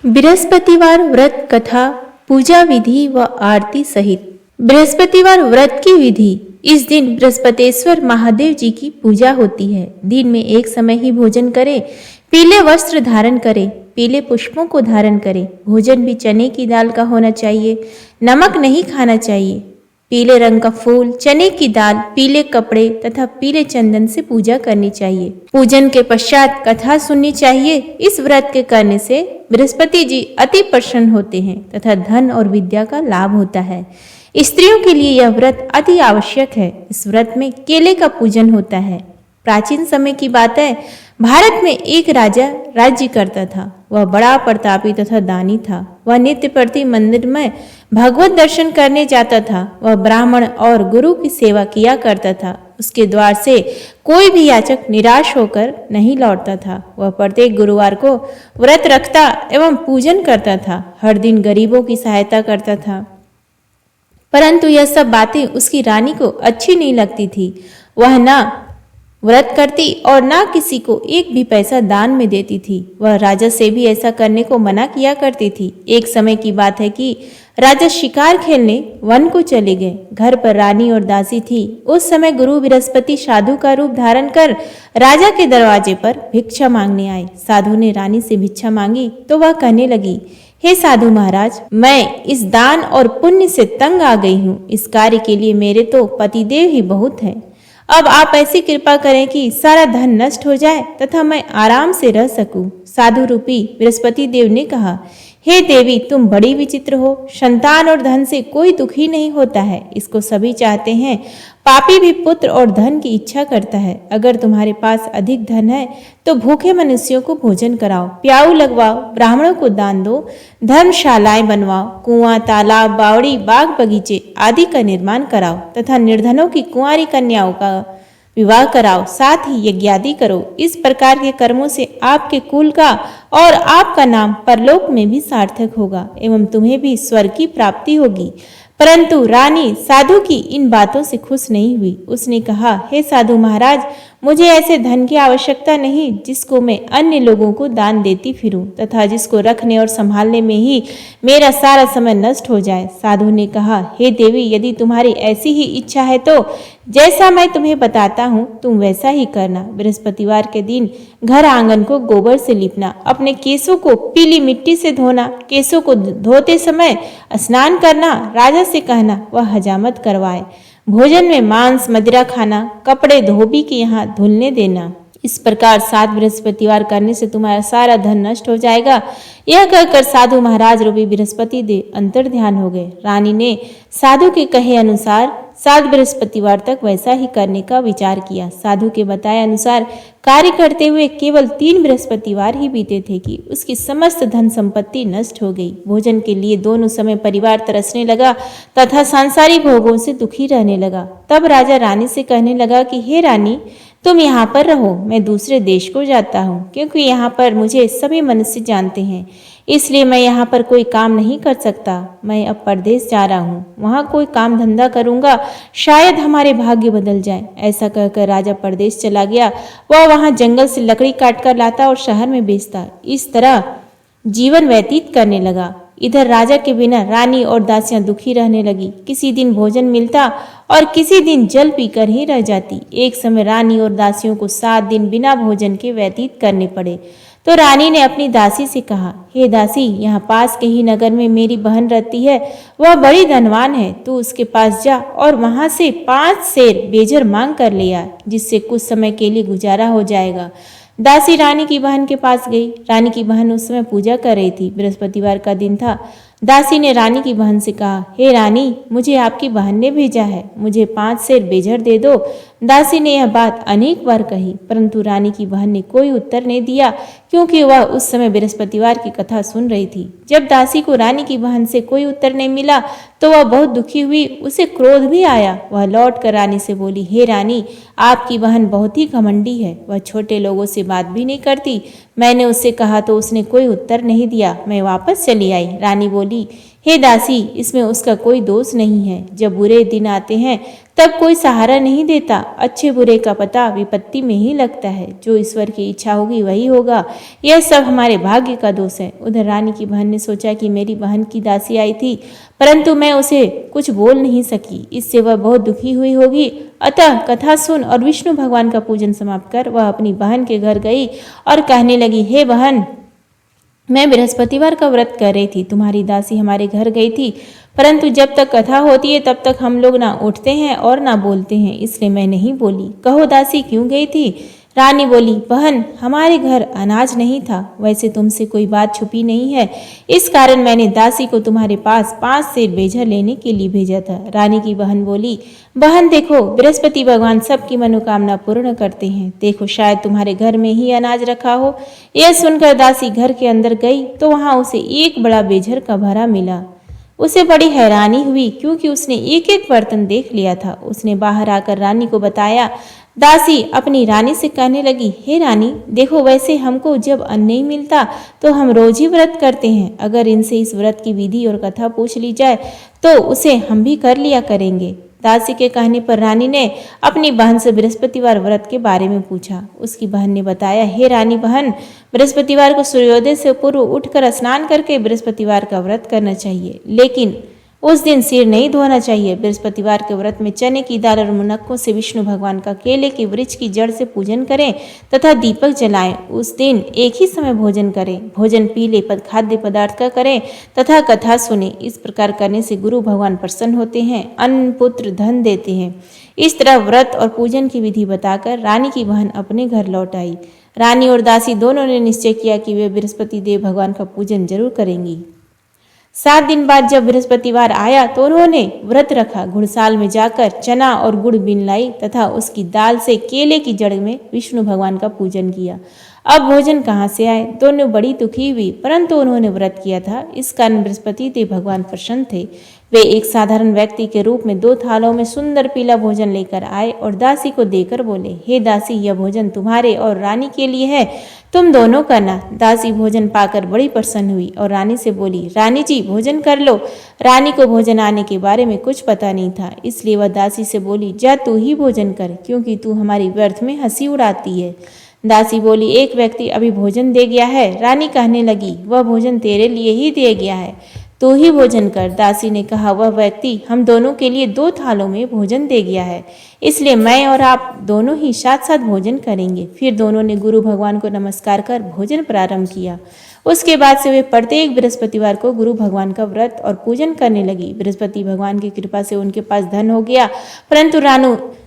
बृहस्पतिवार व्रत कथा, पूजा विधि व आरती सहित। बृहस्पतिवार व्रत की विधि। इस दिन बृहस्पतेश्वर महादेव जी की पूजा होती है। दिन में एक समय ही भोजन करें, पीले वस्त्र धारण करें, पीले पुष्पों को धारण करें। भोजन भी चने की दाल का होना चाहिए, नमक नहीं खाना चाहिए। पीले रंग का फूल, चने की दाल, पीले कपड़े तथा पीले चंदन से पूजा करनी चाहिए। पूजन के पश्चात कथा सुननी चाहिए। इस व्रत के करने से बृहस्पति जी अति प्रसन्न होते हैं तथा धन और विद्या का लाभ होता है। स्त्रियों के लिए यह व्रत अति आवश्यक है। इस व्रत में केले का पूजन होता है। प्राचीन समय की बात है, भारत में एक राजा राज्य करता था। वह बड़ा प्रतापी तथा दानी था। वह नित्य प्रति मंदिर में भगवत दर्शन करने जाता था। वह ब्राह्मण और गुरु की सेवा किया करता था। उसके द्वार से कोई भी याचक निराश होकर नहीं लौटता था। वह प्रत्येक गुरुवार को व्रत रखता एवं पूजन करता था। हर दिन गरीबों की सहायता करता था। परंतु यह सब बातें उसकी रानी को अच्छी नहीं लगती थी। वह न व्रत करती और ना किसी को एक भी पैसा दान में देती थी। वह राजा से भी ऐसा करने को मना किया करती थी। एक समय की बात है कि राजा शिकार खेलने वन को चले गए। घर पर रानी और दासी थी। उस समय गुरु बृहस्पति साधु का रूप धारण कर राजा के दरवाजे पर भिक्षा मांगने आए। साधु ने रानी से भिक्षा मांगी तो वह कहने लगी, हे साधु महाराज, मैं इस दान और पुण्य से तंग आ गई हूँ। इस कार्य के लिए मेरे तो पतिदेव ही बहुत हैं। अब आप ऐसी कृपा करें कि सारा धन नष्ट हो जाए तथा मैं आराम से रह सकूं। साधु रूपी बृहस्पति देव ने कहा, हे देवी, तुम बड़ी विचित्र हो। संतान और धन से कोई दुखी नहीं होता है, इसको सभी चाहते हैं। पापी भी पुत्र और धन की इच्छा करता है। अगर तुम्हारे पास अधिक धन है तो भूखे मनुष्यों को भोजन कराओ, प्याऊ लगवाओ, ब्राह्मणों को दान दो, धर्मशालाएं बनवाओ, कुआं, तालाब, बावड़ी, बाग बगीचे आदि का निर्माण कराओ तथा निर्धनों की कुंवारी कन्याओं का विवाह कराओ, साथ ही यज्ञादि करो। इस प्रकार के कर्मों से आपके कुल का और आपका नाम परलोक में भी सार्थक होगा एवं तुम्हें भी स्वर्ग की प्राप्ति होगी। परंतु रानी साधु की इन बातों से खुश नहीं हुई। उसने कहा, हे साधु महाराज, मुझे ऐसे धन की आवश्यकता नहीं जिसको मैं अन्य लोगों को दान देती फिरूं तथा जिसको रखने और संभालने में ही मेरा सारा समय नष्ट हो जाए। साधु ने कहा, हे देवी, यदि तुम्हारी ऐसी ही इच्छा है तो जैसा मैं तुम्हें बताता हूँ तुम वैसा ही करना। बृहस्पतिवार के दिन घर आंगन को गोबर से लिपना, अपने केसों को पीली मिट्टी से धोना, केसों को धोते समय स्नान करना, राजा से कहना वह हजामत करवाए, भोजन में मांस मदिरा खाना, कपड़े धोबी के यहाँ धुलने देना। इस प्रकार 7 बृहस्पतिवार करने से तुम्हारा सारा धन नष्ट हो जाएगा। यह कहकर साधु महाराज रूपी बृहस्पति देव अंतर ध्यान हो गए। रानी ने साधु के कहे अनुसार 7 बृहस्पतिवार तक वैसा ही करने का विचार किया। साधु के बताए अनुसार कार्य करते हुए केवल 3 बृहस्पतिवार ही बीते थे कि उसकी समस्त धन संपत्ति नष्ट हो गई। भोजन के लिए दोनों समय परिवार तरसने लगा तथा सांसारिक भोगों से दुखी रहने लगा। तब राजा रानी से कहने लगा कि हे रानी, तुम यहाँ पर रहो, मैं दूसरे देश को जाता हूँ, क्योंकि यहाँ पर मुझे सभी मनुष्य जानते हैं, इसलिए मैं यहाँ पर कोई काम नहीं कर सकता। मैं अब परदेश जा रहा हूँ, वहाँ कोई काम धंधा करूँगा, शायद हमारे भाग्य बदल जाए। ऐसा कहकर राजा परदेश चला गया। वह वहाँ जंगल से लकड़ी काट कर लाता और शहर में बेचता। इस तरह जीवन व्यतीत करने लगा। इधर राजा के बिना रानी और दासियां दुखी रहने लगी। किसी दिन भोजन मिलता और किसी दिन जल पीकर ही रह जाती। एक समय रानी और दासियों को 7 दिन बिना भोजन के व्यतीत करने पड़े। तो रानी ने अपनी दासी से कहा, हे दासी, यहाँ पास के ही नगर में मेरी बहन रहती है। वह बड़ी धनवान है। तू उसके पास जा और वहां से 5 सेर बेजर मांग कर ले आ, जिससे कुछ समय के लिए गुजारा हो जाएगा। दासी रानी की बहन के पास गई। रानी की बहन उस समय पूजा कर रही थी। बृहस्पतिवार का दिन था। दासी ने रानी की बहन से कहा, हे रानी, मुझे आपकी बहन ने भेजा है, मुझे 5 सेर बेजर दे दो। दासी ने यह बात अनेक बार कही, परंतु रानी की बहन ने कोई उत्तर नहीं दिया, क्योंकि वह उस समय बृहस्पतिवार की कथा सुन रही थी। जब दासी को रानी की बहन से कोई उत्तर नहीं मिला तो वह बहुत दुखी हुई। उसे क्रोध भी आया। वह लौट कर रानी से बोली, हे रानी, आपकी बहन बहुत ही घमंडी है। वह छोटे लोगों से बात भी नहीं करती। मैंने उससे कहा तो उसने कोई उत्तर नहीं दिया। मैं वापस चली आई। रानी बोली, हे दासी, इसमें उसका कोई दोष नहीं है। जब बुरे दिन आते हैं तब कोई सहारा नहीं देता। अच्छे बुरे का पता विपत्ति में ही लगता है। जो ईश्वर की इच्छा होगी वही होगा। यह सब हमारे भाग्य का दोष है। उधर रानी की बहन ने सोचा कि मेरी बहन की दासी आई थी, परंतु मैं उसे कुछ बोल नहीं सकी, इससे वह बहुत दुखी हुई होगी। अतः कथा सुन और विष्णु भगवान का पूजन समाप्त कर वह अपनी बहन के घर गई और कहने लगी, हे बहन, मैं बृहस्पतिवार का व्रत कर रही थी, तुम्हारी दासी हमारे घर गई थी, परंतु जब तक कथा होती है तब तक हम लोग ना उठते हैं और ना बोलते हैं, इसलिए मैं नहीं बोली। कहो दासी क्यों गई थी? रानी बोली, बहन, हमारे घर अनाज नहीं था, वैसे तुमसे कोई बात छुपी नहीं है, इस कारण मैंने दासी को तुम्हारे पास 5 सेर बेझर लेने के लिए भेजा था। रानी की बहन बोली, बहन देखो, बृहस्पति भगवान सबकी मनोकामना पूर्ण करते हैं, देखो शायद तुम्हारे घर में ही अनाज रखा हो। यह सुनकर दासी घर के अंदर गई तो वहां उसे एक बड़ा बेझर का भरा मिला। उसे बड़ी हैरानी हुई क्योंकि उसने एक एक बर्तन देख लिया था। उसने बाहर आकर रानी को बताया। दासी अपनी रानी से कहने लगी, हे रानी, देखो वैसे हमको जब अन्न नहीं मिलता तो हम रोज ही व्रत करते हैं, अगर इनसे इस व्रत की विधि और कथा पूछ ली जाए तो उसे हम भी कर लिया करेंगे। दासी के कहने पर रानी ने अपनी बहन से बृहस्पतिवार व्रत के बारे में पूछा। उसकी बहन ने बताया, हे रानी बहन, बृहस्पतिवार को सूर्योदय से पूर्व उठकर स्नान करके बृहस्पतिवार का व्रत करना चाहिए, लेकिन उस दिन सिर नहीं धोना चाहिए। बृहस्पतिवार के व्रत में चने की दाल और मुनक्कों से विष्णु भगवान का केले के वृक्ष की जड़ से पूजन करें तथा दीपक जलाएं। उस दिन एक ही समय भोजन करें, भोजन पीले खाद्य पदार्थ का करें तथा कथा सुने। इस प्रकार करने से गुरु भगवान प्रसन्न होते हैं, अन्न पुत्र धन देते हैं। इस तरह व्रत और पूजन की विधि बताकर रानी की बहन अपने घर लौट आई। रानी और दासी दोनों ने निश्चय किया कि वे बृहस्पति देव भगवान का पूजन जरूर करेंगी। 7 दिन बाद जब बृहस्पतिवार आया तो उन्होंने व्रत रखा। घुड़साल में जाकर चना और गुड़ बीन लाई तथा उसकी दाल से केले की जड़ में विष्णु भगवान का पूजन किया। अब भोजन कहाँ से आए? दोनों बड़ी दुखी हुई, परंतु उन्होंने व्रत किया था, इस कारण बृहस्पति देव भगवान प्रसन्न थे। वे एक साधारण व्यक्ति के रूप में 2 थालों में सुंदर पीला भोजन लेकर आए और दासी को देकर बोले, हे दासी, यह भोजन तुम्हारे और रानी के लिए है, तुम दोनों करना। दासी भोजन पाकर बड़ी प्रसन्न हुई और रानी से बोली, रानी जी भोजन कर लो। रानी को भोजन आने के बारे में कुछ पता नहीं था, इसलिए वह दासी से बोली, जा तू ही भोजन कर, क्योंकि तू हमारी व्यर्थ में हंसी उड़ाती है। दासी बोली, एक व्यक्ति अभी भोजन दे गया है। रानी कहने लगी, वह भोजन तेरे लिए ही दे गया है, तू ही भोजन कर। दासी ने कहा, वह व्यक्ति हम दोनों के लिए 2 थालों में भोजन दे गया है, इसलिए मैं और आप दोनों ही साथ साथ भोजन करेंगे। फिर दोनों ने गुरु भगवान को नमस्कार कर भोजन प्रारंभ किया। उसके बाद से वे प्रत्येक बृहस्पतिवार को गुरु भगवान का व्रत और पूजन करने लगी। बृहस्पति भगवान की कृपा से उनके पास धन हो गया, परंतु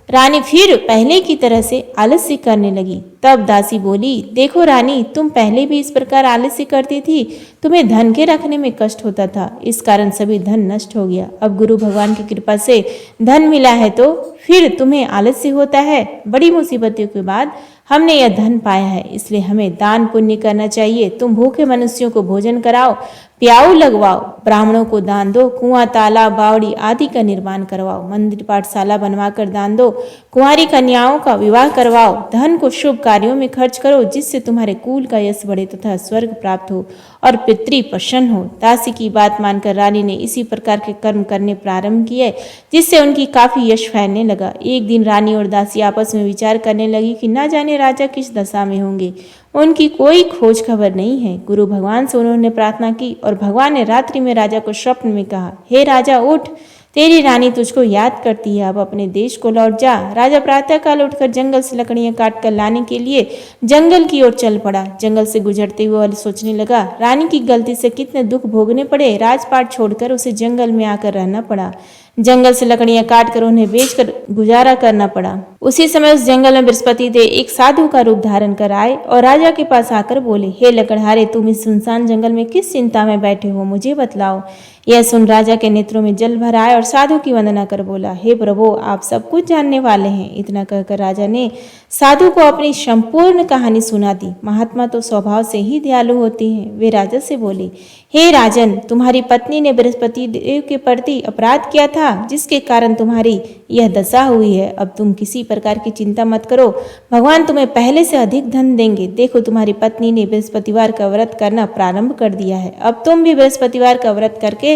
रानी फिर पहले की तरह से आलस्य करने लगी। तब दासी बोली, देखो रानी, तुम पहले भी इस प्रकार आलस्य करती थी, तुम्हें धन के रखने में कष्ट होता था, इस कारण सभी धन नष्ट हो गया। अब गुरु भगवान की कृपा से धन मिला है तो फिर तुम्हें आलस्य होता है। बड़ी मुसीबतों के बाद हमने यह धन पाया है, इसलिए हमें दान पुण्य करना चाहिए। तुम भूखे मनुष्यों को भोजन कराओ, प्याऊ लगवाओ, ब्राह्मणों को दान दो, कुआं तालाब बावड़ी आदि का निर्माण करवाओ, मंदिर पाठशाला बनवाकर दान दो, कुंवारी कन्याओं का विवाह करवाओ, धन को शुभ कार्यों में खर्च करो, जिससे तुम्हारे कुल का यश बढ़े तथा स्वर्ग प्राप्त हो और पितृ प्रसन्न हो। दासी की बात मानकर रानी ने इसी प्रकार के कर्म करने प्रारंभ किए, जिससे उनकी काफी यश फैलने लगा। एक दिन रानी और दासी आपस में विचार करने लगी कि न जाने राजा किस दशा में होंगे, उनकी कोई खोज खबर नहीं है। गुरु भगवान से उन्होंने प्रार्थना की और भगवान ने रात्रि में राजा को स्वप्न में कहा, हे राजा उठ, तेरी रानी तुझको याद करती है, अब अपने देश को लौट जा। राजा प्रातःकाल उठकर जंगल से लकड़ियां काट कर लाने के लिए जंगल की ओर चल पड़ा। जंगल से गुजरते हुए सोचने लगा, रानी की गलती से कितने दुख भोगने पड़े, राजपाट छोड़कर उसे जंगल में आकर रहना पड़ा। जंगल से लकड़ियां काटकर उन्हें बेचकर गुजारा करना पड़ा। उसी समय उस जंगल में बृहस्पति देव एक साधु का रूप धारण कर आए और राजा के पास आकर बोले, हे लकड़हारे, तुम इस सुनसान जंगल में किस चिंता में बैठे हो, मुझे बतलाओ। यह सुन राजा के नेत्रों में जल भर आए और साधु की वंदना कर बोला, हे प्रभु, आप सब कुछ जानने वाले हैं। इतना कहकर राजा ने साधु को अपनी संपूर्ण कहानी सुना दी। महात्मा तो स्वभाव से ही दयालु होते हैं। वे राजा से बोले, हे राजन, तुम्हारी पत्नी ने बृहस्पति देव के प्रति अपराध किया था, जिसके कारण तुम्हारी यह दशा हुई है। अब तुम किसी प्रकार की चिंता मत करो, भगवान तुम्हें पहले से अधिक धन देंगे। देखो, तुम्हारी पत्नी ने बृहस्पतिवार का व्रत करना प्रारंभ कर दिया है। अब तुम भी बृहस्पतिवार का व्रत करके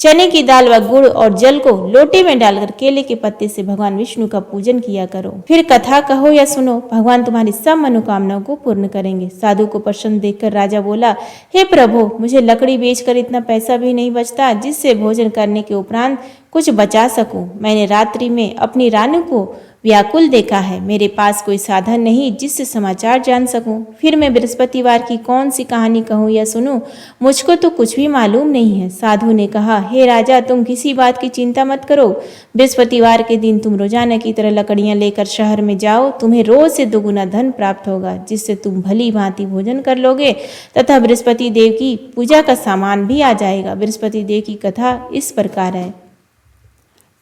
चने की दाल व गुड़ और जल को लोटे में डालकर केले के पत्ते से भगवान विष्णु का पूजन किया करो। फिर कथा कहो या सुनो, भगवान तुम्हारी सब मनोकामनाओं को पूर्ण करेंगे। साधु को प्रसन्न देखकर राजा बोला, हे प्रभु, मुझे लकड़ी बेचकर इतना पैसा भी नहीं बचता जिससे भोजन करने के उपरांत कुछ बचा सकूं। मैंने रात्रि में अपनी रानी को व्याकुल देखा है। मेरे पास कोई साधन नहीं जिससे समाचार जान सकूं। फिर मैं बृहस्पतिवार की कौन सी कहानी कहूं या सुनूं? मुझको तो कुछ भी मालूम नहीं है। साधु ने कहा, हे राजा, तुम किसी बात की चिंता मत करो। बृहस्पतिवार के दिन तुम रोजाना की तरह लकड़ियां लेकर शहर में जाओ। तुम्हें रोज से दोगुना धन प्राप्त होगा, जिससे तुम भली भांति भोजन कर लोगे तथा बृहस्पति देव की पूजा का सामान भी आ जाएगा। बृहस्पति देव की कथा इस प्रकार है।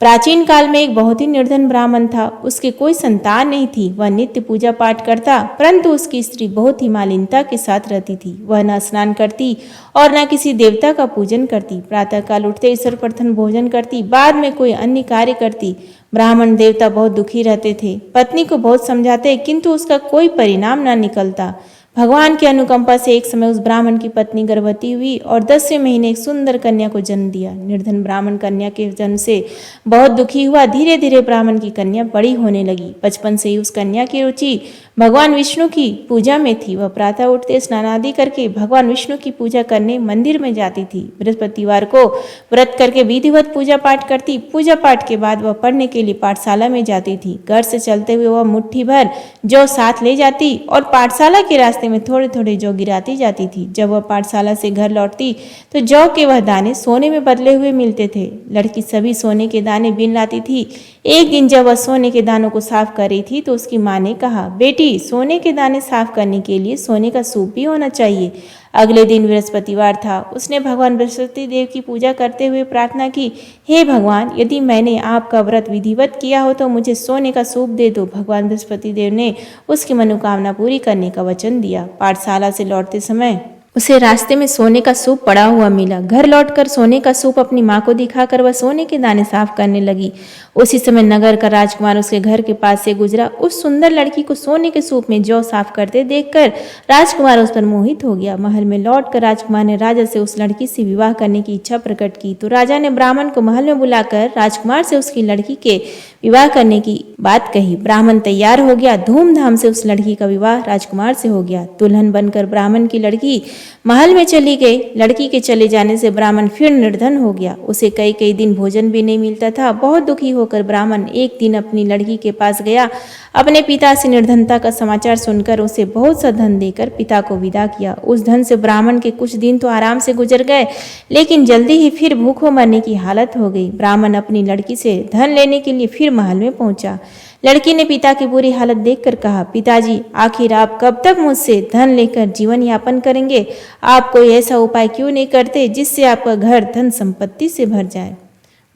प्राचीन काल में एक बहुत ही निर्धन ब्राह्मण था। उसके कोई संतान नहीं थी। वह नित्य पूजा पाठ करता, परंतु उसकी स्त्री बहुत ही मालिनता के साथ रहती थी। वह न स्नान करती और न किसी देवता का पूजन करती। प्रातःकाल उठते ईश्वर प्रथम भोजन करती, बाद में कोई अन्य कार्य करती। ब्राह्मण देवता बहुत दुखी रहते थे। पत्नी को बहुत समझाते, किंतु उसका कोई परिणाम न निकलता। भगवान की अनुकंपा से एक समय उस ब्राह्मण की पत्नी गर्भवती हुई और 10वें महीने एक सुंदर कन्या को जन्म दिया। निर्धन ब्राह्मण कन्या के जन्म से बहुत दुखी हुआ। धीरे धीरे ब्राह्मण की कन्या बड़ी होने लगी। बचपन से ही उस कन्या की रुचि भगवान विष्णु की पूजा में थी। वह प्रातः उठते स्नान आदि करके भगवान विष्णु की पूजा करने मंदिर में जाती थी। बृहस्पतिवार को व्रत करके विधिवत पूजा पाठ करती। पूजा पाठ के बाद वह पढ़ने के लिए पाठशाला में जाती थी। घर से चलते हुए वह मुट्ठी भर जौ साथ ले जाती और पाठशाला के रास्ते में थोड़े थोड़े जौ गिराती जाती थी। जब वह पाठशाला से घर लौटती तो जौ के वह दाने सोने में बदले हुए मिलते थे। लड़की सभी सोने के दाने बीन लाती थी। एक दिन जब वह सोने के दानों को साफ कर रही थी तो उसकी माँ ने कहा, बेटी, सोने के दाने साफ करने के लिए सोने का सूप भी होना चाहिए। अगले दिन बृहस्पतिवार था। उसने भगवान बृहस्पति देव की पूजा करते हुए प्रार्थना की, हे भगवान, यदि मैंने आपका व्रत विधिवत किया हो तो मुझे सोने का सूप दे दो। भगवान बृहस्पति देव ने उसकी मनोकामना पूरी करने का वचन दिया। पाठशाला से लौटते समय उसे रास्ते में सोने का सूप पड़ा हुआ मिला। घर लौटकर सोने का सूप अपनी माँ को दिखाकर वह सोने के दाने साफ करने लगी। उसी समय नगर का राजकुमार उसके घर के पास से गुजरा। उस सुंदर लड़की को सोने के सूप में जौ साफ करते देखकर राजकुमार उस पर मोहित हो गया। महल में लौटकर राजकुमार ने राजा से उस लड़की से विवाह करने की इच्छा प्रकट की। तो राजा ने ब्राह्मण को महल में बुलाकर राजकुमार से उसकी लड़की के विवाह करने की बात कही। ब्राह्मण तैयार हो गया। धूमधाम से उस लड़की का विवाह राजकुमार से हो गया। दुल्हन बनकर ब्राह्मण की लड़की महल में चली गई। लड़की के चले जाने से ब्राह्मण फिर निर्धन हो गया। उसे कई कई दिन भोजन भी नहीं मिलता था। बहुत दुखी होकर ब्राह्मण एक दिन अपनी लड़की के पास गया। अपने पिता से निर्धनता का समाचार सुनकर उसे बहुत सा धन देकर पिता को विदा किया। उस धन से ब्राह्मण के कुछ दिन तो आराम से गुजर गए, लेकिन जल्दी ही फिर भूखों मरने की हालत हो गई। ब्राह्मण अपनी लड़की से धन लेने के लिए फिर महल में पहुंचा। लड़की ने पिता की बुरी हालत देखकर कहा, पिताजी, आखिर आप कब तक मुझसे धन लेकर जीवन यापन करेंगे? आप कोई ऐसा उपाय क्यों नहीं करते जिससे आपका घर धन संपत्ति से भर जाए?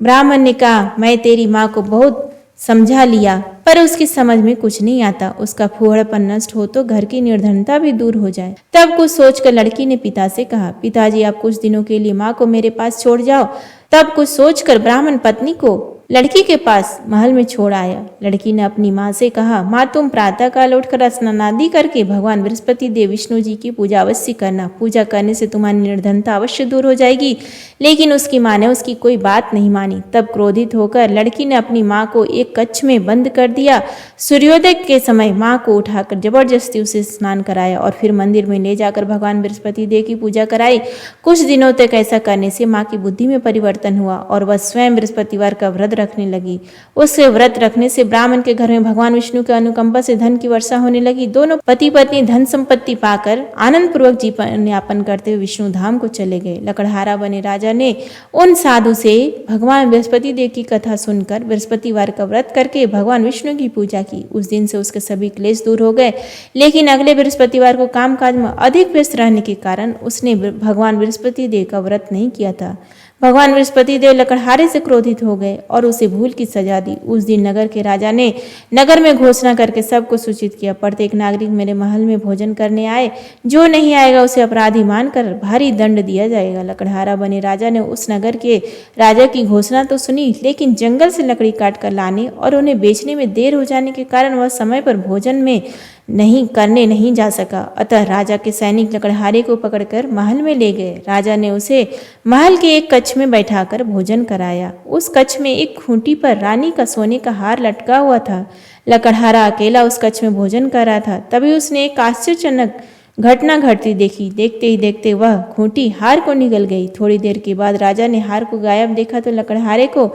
ब्राह्मण ने कहा, मैं तेरी माँ को बहुत समझा लिया, पर उसकी समझ में कुछ नहीं आता। उसका फूहड़पन नष्ट हो तो घर की निर्धनता भी दूर हो जाए। तब कुछ सोचकर लड़की ने पिता से कहा, पिताजी, आप कुछ दिनों के लिए माँ को मेरे पास छोड़ जाओ। तब कुछ सोचकर ब्राह्मण पत्नी को लड़की के पास महल में छोड़ आया। लड़की ने अपनी माँ से कहा, माँ, तुम प्रातः काल उठकर स्नान आदि करके भगवान बृहस्पति देव विष्णु जी की पूजा अवश्य करना। पूजा करने से तुम्हारी निर्धनता अवश्य दूर हो जाएगी। लेकिन उसकी माँ ने उसकी कोई बात नहीं मानी। तब क्रोधित होकर लड़की ने अपनी माँ को एक कक्ष में बंद कर दिया। सूर्योदय के समय माँ को उठाकर जबरदस्ती उसे स्नान कराया और फिर मंदिर में ले जाकर भगवान बृहस्पति देव की पूजा कराई। कुछ दिनों तक ऐसा करने से माँ की बुद्धि में परिवर्तन हुआ और वह स्वयं बृहस्पतिवार का व्रत रखने लगी। उससे व्रत रखने से ब्राह्मण के घर में भगवान विष्णु के अनुकंपा से धन की वर्षा होने लगी। दोनों पति पत्नी धन संपत्ति पाकर आनंद पूर्वक जीवन यापन करते हुए विष्णु धाम को चले गए। लकड़हारा बने राजा ने उन साधु से भगवान बृहस्पति देव की कथा सुनकर बृहस्पतिवार का व्रत करके भगवान विष्णु की पूजा की। उस दिन से उसके सभी क्लेश दूर हो गए। लेकिन अगले बृहस्पतिवार को कामकाज में अधिक व्यस्त रहने के कारण उसने भगवान बृहस्पति देव का व्रत नहीं किया था। भगवान बृहस्पति देव लकड़हारे से क्रोधित हो गए और उसे भूल की सजा दी। उस दिन नगर के राजा ने नगर में घोषणा करके सबको सूचित किया, प्रत्येक नागरिक मेरे महल में भोजन करने आए। जो नहीं आएगा उसे अपराधी मानकर भारी दंड दिया जाएगा। लकड़हारा बने राजा ने उस नगर के राजा की घोषणा तो सुनी, लेकिन जंगल से लकड़ी काट कर लाने और उन्हें बेचने में देर हो जाने के कारण वह समय पर भोजन में नहीं जा सका। अतः राजा के सैनिक लकड़हारे को पकड़कर महल में ले गए। राजा ने उसे महल के एक कक्ष में बैठाकर भोजन कराया। उस कक्ष में एक खूंटी पर रानी का सोने का हार लटका हुआ था। लकड़हारा अकेला उस कक्ष में भोजन कर रहा था। तभी उसने एक आश्चर्यजनक घटना घटती देखी। देखते ही देखते वह खूंटी हार को निगल गई। थोड़ी देर के बाद राजा ने हार को गायब देखा तो लकड़हारे को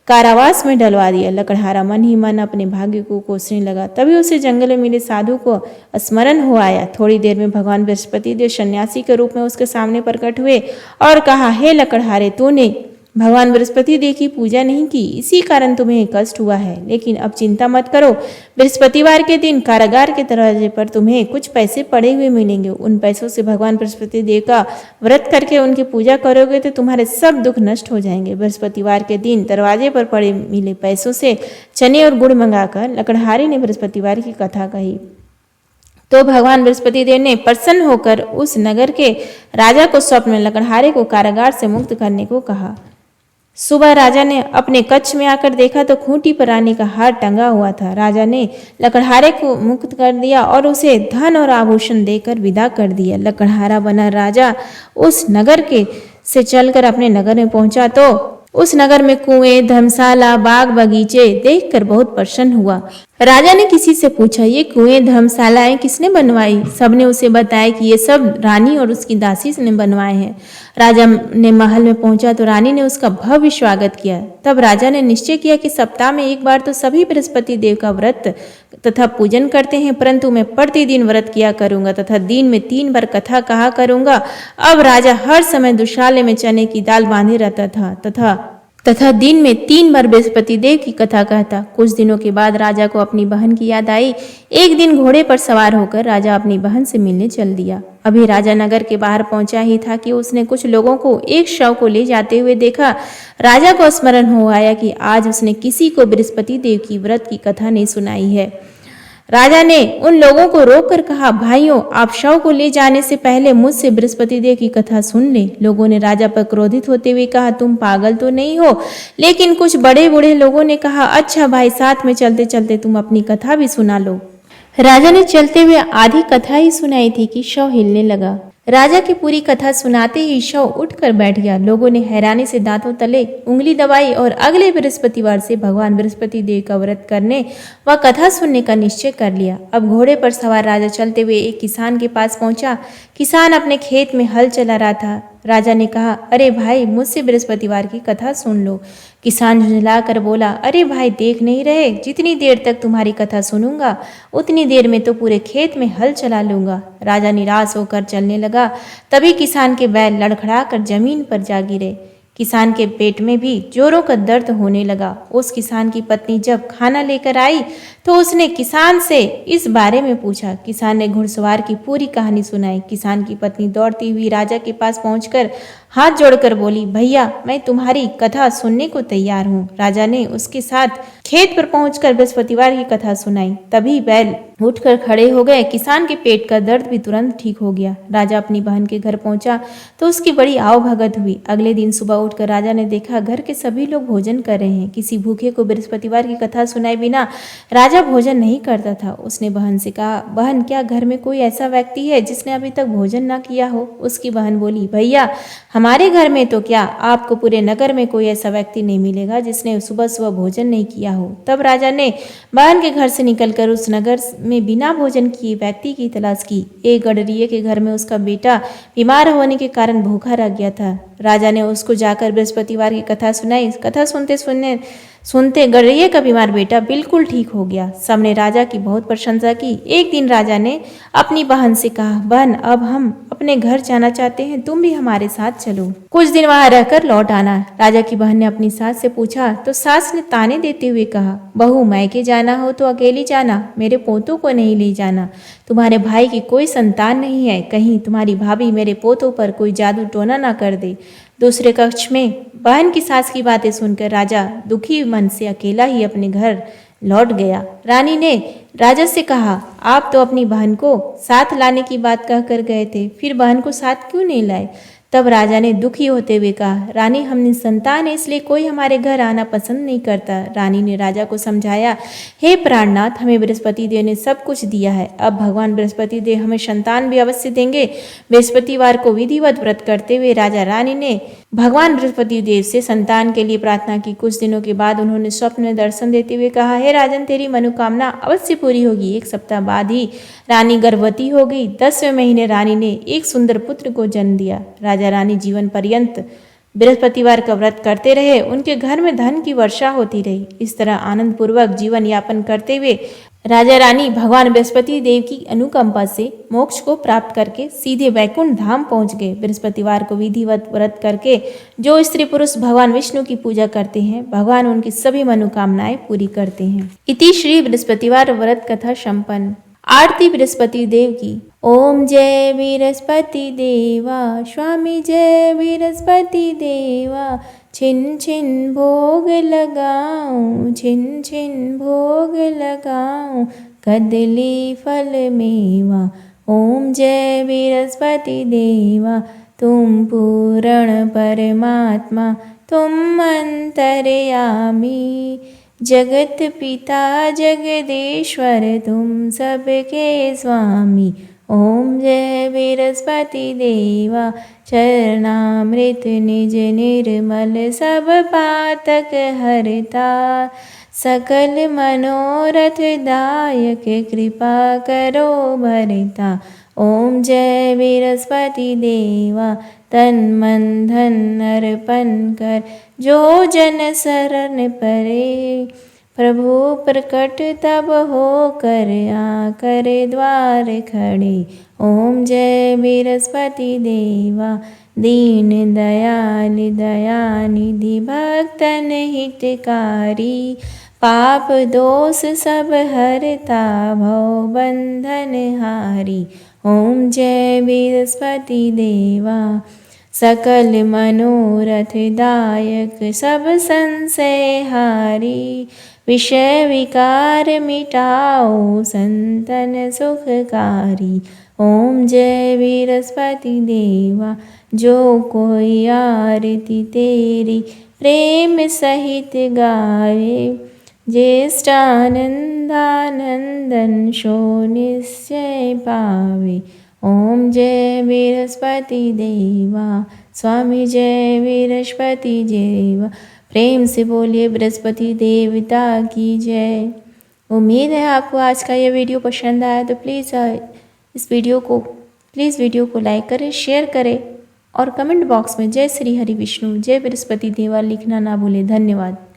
कारावास में डलवा दिया। लकड़हारा मन ही मन अपने भाग्य को कोसने लगा। तभी उसे जंगल में मिले साधु को स्मरण हो आया। थोड़ी देर में भगवान बृहस्पति देव सन्यासी के रूप में उसके सामने प्रकट हुए और कहा, हे लकड़हारे, तूने भगवान बृहस्पति देव की पूजा नहीं की, इसी कारण तुम्हें कष्ट हुआ है। लेकिन अब चिंता मत करो, बृहस्पतिवार के दिन कारागार के दरवाजे पर तुम्हें कुछ पैसे पड़े हुए मिलेंगे। उन पैसों से भगवान बृहस्पति देव का व्रत करके उनकी पूजा करोगे तो तुम्हारे सब दुख नष्ट हो जाएंगे। बृहस्पतिवार के दिन दरवाजे पर पड़े मिले पैसों से चने और गुड़ मंगाकर लकड़हारे ने बृहस्पतिवार की कथा कही। तो भगवान बृहस्पति देव ने प्रसन्न होकर उस नगर के राजा को स्वप्न में लकड़हारे को कारागार से मुक्त करने को कहा। सुबह राजा ने अपने कक्ष में आकर देखा तो खूंटी पर रानी का हार टंगा हुआ था। राजा ने लकड़हारे को मुक्त कर दिया और उसे धन और आभूषण देकर विदा कर दिया। लकड़हारा बना राजा उस नगर के से चलकर अपने नगर में पहुंचा तो उस नगर में कुएं, धर्मशाला, बाग बगीचे देखकर बहुत प्रसन्न हुआ। राजा ने किसी से पूछा, ये कुएं, धर्मशालाएं किसने बनवाई? सबने उसे बताया कि ये सब रानी और उसकी दासी ने बनवाए हैं। राजा ने महल में पहुंचा तो रानी ने उसका भव्य स्वागत किया। तब राजा ने निश्चय किया कि सप्ताह में एक बार तो सभी बृहस्पति देव का व्रत तथा पूजन करते हैं, परंतु मैं प्रतिदिन व्रत किया करूंगा तथा दिन में 3 बार कथा कहा करूंगा। अब राजा हर समय दुशाले में चने की दाल बांधे रहता था तथा दिन में 3 बार बृहस्पति देव की कथा कहता। कुछ दिनों के बाद राजा को अपनी बहन की याद आई। एक दिन घोड़े पर सवार होकर राजा अपनी बहन से मिलने चल दिया। अभी राजा नगर के बाहर पहुंचा ही था कि उसने कुछ लोगों को एक शव को ले जाते हुए देखा। राजा को स्मरण हो आया कि आज उसने किसी को बृहस्पति देव की व्रत की कथा नहीं सुनाई है। राजा ने उन लोगों को रोककर कहा, भाइयों, आप शव को ले जाने से पहले मुझसे बृहस्पति देव की कथा सुन ले। लोगों ने राजा पर क्रोधित होते हुए कहा, तुम पागल तो नहीं हो? लेकिन कुछ बड़े बूढ़े लोगों ने कहा, अच्छा भाई, साथ में चलते चलते तुम अपनी कथा भी सुना लो। राजा ने चलते हुए आधी कथा ही सुनाई थी कि शव हिलने लगा। राजा की पूरी कथा सुनाते ही शव उठकर बैठ गया। लोगों ने हैरानी से दांतों तले उंगली दबाई और अगले बृहस्पतिवार से भगवान बृहस्पति देव का व्रत करने व कथा सुनने का निश्चय कर लिया। अब घोड़े पर सवार राजा चलते हुए एक किसान के पास पहुंचा। किसान अपने खेत में हल चला रहा था। राजा ने कहा, अरे भाई, मुझसे बृहस्पतिवार की कथा सुन लो। किसान झुंझलाकर बोला, अरे भाई, देख नहीं रहे, जितनी देर तक तुम्हारी कथा सुनूंगा उतनी देर में तो पूरे खेत में हल चला लूंगा। राजा निराश होकर चलने लगा। तभी किसान के बैल लड़खड़ाकर जमीन पर जा गिरे। किसान के पेट में भी जोरों का दर्द होने लगा। उस किसान की पत्नी जब खाना लेकर आई तो उसने किसान से इस बारे में पूछा। किसान ने घुड़सवार की पूरी कहानी सुनाई। किसान की पत्नी दौड़ती हुई राजा के पास पहुंचकर हाथ जोड़कर बोली, भैया, मैं तुम्हारी कथा सुनने को तैयार हूँ। राजा ने उसके साथ खेत पर पहुंचकर बृहस्पतिवार की कथा सुनाई। तभी बैल उठकर खड़े हो गए। किसान के पेट का दर्द भी तुरंत ठीक हो गया। राजा अपनी बहन के घर पहुंचा तो उसकी बड़ी आवभगत हुई। अगले दिन सुबह उठकर राजा ने देखा घर के सभी लोग भोजन कर रहे हैं। किसी भूखे को बृहस्पतिवार की कथा सुनाए बिना राजा भोजन नहीं करता था। उसने बहन से कहा, बहन, क्या घर में कोई ऐसा व्यक्ति है जिसने अभी तक भोजन न किया हो? उसकी बहन बोली, भैया, हमारे घर में तो क्या, आपको पूरे नगर में कोई ऐसा व्यक्ति नहीं मिलेगा जिसने सुबह सुबह भोजन नहीं किया हो। तब राजा ने बहन के घर से निकलकर उस नगर में बिना भोजन किए व्यक्ति की तलाश की। एक गडरिये के घर में उसका बेटा बीमार होने के कारण भूखा रह गया था। राजा ने उसको जाकर बृहस्पतिवार की कथा सुनाई। कथा सुनते गडरिये का बीमार बेटा बिल्कुल ठीक हो गया। सबने राजा की बहुत प्रशंसा की। एक दिन राजा ने अपनी बहन से कहा, बहन, अब हम अपने घर जाना चाहते हैं, तुम भी हमारे साथ चलो, कुछ दिन वहां रहकर लौट आना। राजा की बहन ने अपनी सास से पूछा तो सास ने ताने देते हुए कहा, बहू, मायके जाना हो तो अकेली जाना, मेरे पोतों को नहीं ले जाना। तुम्हारे भाई की कोई संतान नहीं है, कहीं तुम्हारी भाभी मेरे पोतों पर कोई जादू टोना ना कर दे। दूसरे कक्ष में बहन की सास की बातें सुनकर राजा दुखी मन से अकेला ही अपने घर लौट गया। रानी ने राजा से कहा, आप तो अपनी बहन को साथ लाने की बात कहकर गए थे, फिर बहन को साथ क्यों नहीं लाए? तब राजा ने दुखी होते हुए कहा, रानी हम निसंतान है, इसलिए कोई हमारे घर आना पसंद नहीं करता। रानी ने राजा को समझाया, हे प्राणनाथ, हमें बृहस्पति देव ने सब कुछ दिया है, अब भगवान बृहस्पति देव हमें संतान भी अवश्य देंगे। बृहस्पतिवार को विधिवत व्रत करते हुए राजा रानी ने भगवान बृहस्पति देव से संतान के लिए प्रार्थना की। कुछ दिनों के बाद उन्होंने स्वप्न में दर्शन देते हुए कहा, हे राजन, तेरी मनोकामना अवश्य पूरी होगी। 1 सप्ताह बाद ही रानी गर्भवती हो गई। 10वें महीने रानी ने एक सुंदर पुत्र को जन्म दिया। राजा रानी जीवन पर्यंत बृहस्पतिवार का व्रत करते रहे। उनके घर में धन की वर्षा होती रही। इस तरह आनंद पूर्वक जीवन यापन करते हुए राजा रानी भगवान बृहस्पति देव की अनुकंपा से मोक्ष को प्राप्त करके सीधे वैकुंठ धाम पहुंच गए। बृहस्पतिवार को विधिवत व्रत करके जो स्त्री पुरुष भगवान विष्णु की पूजा करते हैं, भगवान उनकी सभी मनोकामनाएं पूरी करते हैं। इति श्री बृहस्पतिवार व्रत कथा संपन्न। आरती बृहस्पति देव की। ओम जय बृहस्पति देवा, स्वामी जय बृहस्पति देवा। छिन छिन भोग लगाऊं, छिन छिन भोग लगाऊं, कदली फल मेवा। ओम जय बृहस्पति देवा, तुम पूर्ण परमात्मा, तुम अंतर्यामी। जगत पिता जगदीश्वर, तुम सबके स्वामी। ओम जय बृहस्पति देवा, चरणामृत निज निर्मल, सब पातक हरता। सकल मनोरथ दायक, कृपा करो भरता। ओम जय बृहस्पति देवा, तन मन धन अर्पण कर, जो जन शरण परे। प्रभु प्रकट तब हो कर, आकर द्वार खड़े। ओम जय बृहस्पति देवा, दीन दयाल दयानिधि, भक्तन हितकारी। पाप दोष सब हरता, भव बंधन हारी। ओम जय बृहस्पति देवा, सकल मनोरथ दायक, सब संशय हारी। विषय विकार मिटाओ, संतन सुखकारी। ओम जय बृहस्पति देवा, जो कोई आरती तेरी प्रेम सहित गावे। ज्येष्ठानंदानंदन सो निश्चय पावे। ओम जय बृहस्पति देवा, स्वामी जय बृहस्पति देवा। प्रेम से बोलिए बृहस्पति देवता की जय। उम्मीद है आपको आज का ये वीडियो पसंद आया, तो प्लीज़ इस वीडियो को लाइक करें, शेयर करें और कमेंट बॉक्स में जय श्री हरि विष्णु, जय बृहस्पति देवा लिखना ना भूलें। धन्यवाद।